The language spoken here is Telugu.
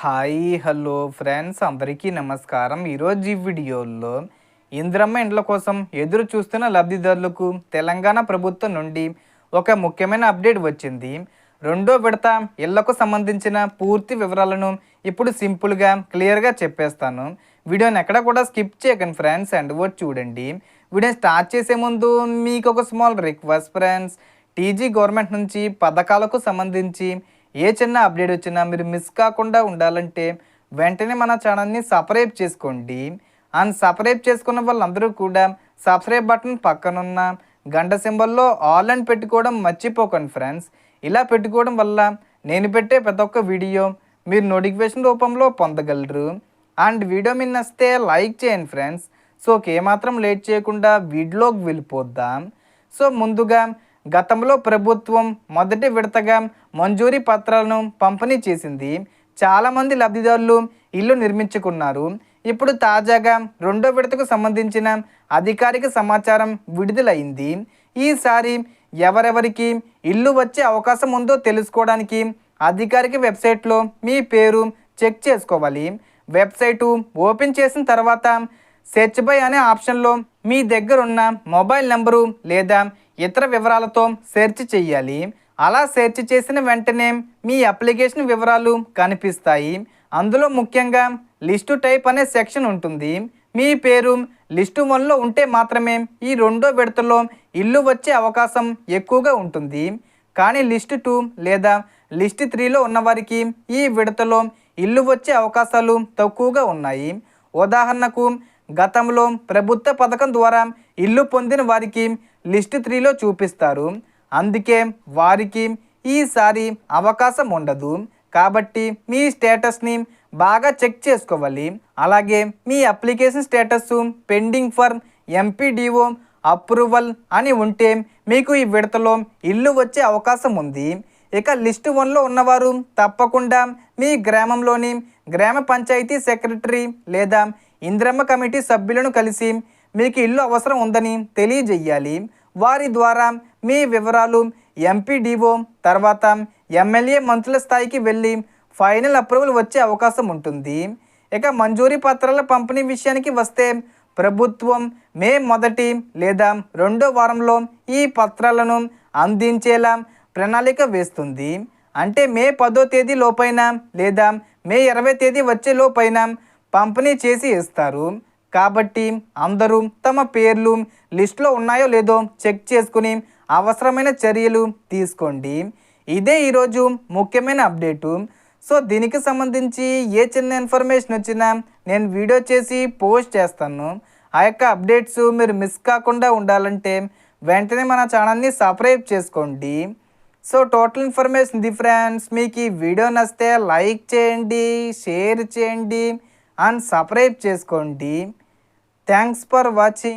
హాయ్ హలో ఫ్రెండ్స్ అందరికీ నమస్కారం. ఈరోజు ఈ వీడియోలో ఇందిరమ్మ ఇండ్ల కోసం ఎదురు చూస్తున్న లబ్ధిదారులకు తెలంగాణ ప్రభుత్వం నుండి ఒక ముఖ్యమైన అప్డేట్ వచ్చింది. రెండో విడత ఇళ్లకు సంబంధించిన పూర్తి వివరాలను ఇప్పుడు సింపుల్గా క్లియర్గా చెప్పేస్తాను. వీడియోని ఎక్కడ కూడా స్కిప్ చేయకండి ఫ్రెండ్స్, అండ్ వర్డ్ చూడండి. వీడియో స్టార్ట్ చేసే ముందు మీకు ఒక small request friends, TG government నుంచి పథకాలకు సంబంధించి ఏ చిన్న అప్డేట్ వచ్చినా మీరు మిస్ కాకుండా ఉండాలంటే వెంటనే మన ఛానల్ని సబ్స్క్రైబ్ చేసుకోండి. అండ్ సబ్స్క్రైబ్ చేసుకున్న వాళ్ళందరూ కూడా సబ్స్క్రైబ్ బటన్ పక్కనున్న గంట సింబల్లో ఆల్ అని పెట్టుకోవడం మర్చిపోకండి ఫ్రెండ్స్. ఇలా పెట్టుకోవడం వల్ల నేను పెట్టే ప్రతి ఒక్క వీడియో మీరు నోటిఫికేషన్ రూపంలో పొందగలరు. అండ్ వీడియో మీరు నచ్చితే లైక్ చేయండి ఫ్రెండ్స్. సో ఏమాత్రం లేట్ చేయకుండా వీడియోలోకి వెళ్ళిపోద్దాం. సో ముందుగా గతంలో ప్రభుత్వం మొదటి విడతగా మంజూరీ పత్రాలను పంపిణీ చేసింది. చాలామంది లబ్ధిదారులు ఇల్లు నిర్మించుకున్నారు. ఇప్పుడు తాజాగా రెండో విడతకు సంబంధించిన అధికారిక సమాచారం విడుదలైంది. ఈసారి ఎవరెవరికి ఇల్లు వచ్చే అవకాశం ఉందో తెలుసుకోవడానికి అధికారిక వెబ్సైట్లో మీ పేరు చెక్ చేసుకోవాలి. వెబ్సైటు ఓపెన్ చేసిన తర్వాత సెర్చ్ బై అనే ఆప్షన్లో మీ దగ్గర ఉన్న మొబైల్ నెంబరు లేదా ఇతర వివరాలతో సెర్చ్ చేయాలి. అలా సెర్చ్ చేసిన వెంటనే మీ అప్లికేషన్ వివరాలు కనిపిస్తాయి. అందులో ముఖ్యంగా లిస్టు టైప్ అనే సెక్షన్ ఉంటుంది. మీ పేరు లిస్టు 1లో ఉంటే మాత్రమే ఈ రెండో విడతలో ఇల్లు వచ్చే అవకాశం ఎక్కువగా ఉంటుంది. కానీ లిస్టు 2 లేదా లిస్టు 3లో ఉన్నవారికి ఈ విడతలో ఇల్లు వచ్చే అవకాశాలు తక్కువగా ఉన్నాయి. ఉదాహరణకు గతంలో ప్రభుత్వ పథకం ద్వారా ఇల్లు పొందిన వారికి లిస్టు 3లో చూపిస్తారు. అందుకే వారికి ఈసారి అవకాశం ఉండదు. కాబట్టి మీ స్టేటస్ని బాగా చెక్ చేసుకోవాలి. అలాగే మీ application status pending for MPDO approval అని ఉంటే మీకు ఈ విడతలో ఇల్లు వచ్చే అవకాశం ఉంది. ఇక లిస్టు 1లో ఉన్నవారు తప్పకుండా మీ గ్రామంలోని గ్రామ పంచాయతీ సెక్రటరీ లేదా ఇందిరమ్మ కమిటీ సభ్యులను కలిసి మీకు ఇల్లు అవసరం ఉందని తెలియజేయాలి. వారి ద్వారా మీ వివరాలు ఎంపీడీఓ తర్వాత ఎమ్మెల్యే మంత్రుల స్థాయికి వెళ్ళి ఫైనల్ అప్రూవల్ వచ్చే అవకాశం ఉంటుంది. ఇక మంజూరీ పత్రాల పంపిణీ విషయానికి వస్తే ప్రభుత్వం మే 1 లేదా 2వ వారంలో ఈ పత్రాలను అందించేలా ప్రణాళిక వేస్తుంది. అంటే మే 10వ తేదీ లోపైన లేదా మే 20వ తేదీ వచ్చే లోపైన పంపిణీ చేసి ఇస్తారు. కాబట్టి అందరూ తమ పేర్లు లిస్టులో ఉన్నాయో లేదో చెక్ చేసుకుని అవసరమైన చర్యలు తీసుకోండి. ఇదే ఈరోజు ముఖ్యమైన అప్డేటు. సో దీనికి సంబంధించి ఏ చిన్న ఇన్ఫర్మేషన్ వచ్చినా నేను వీడియో చేసి పోస్ట్ చేస్తాను. ఆ యొక్క అప్డేట్స్ మీరు మిస్ కాకుండా ఉండాలంటే వెంటనే మన ఛానల్ని సబ్స్క్రైబ్ చేసుకోండి. సో టోటల్ ఇన్ఫర్మేషన్ ఇది ఫ్రెండ్స్. మీకు ఈ వీడియో నచ్చితే లైక్ చేయండి, షేర్ చేయండి అండ్ సబ్స్క్రైబ్ చేసుకోండి. Thanks for watching.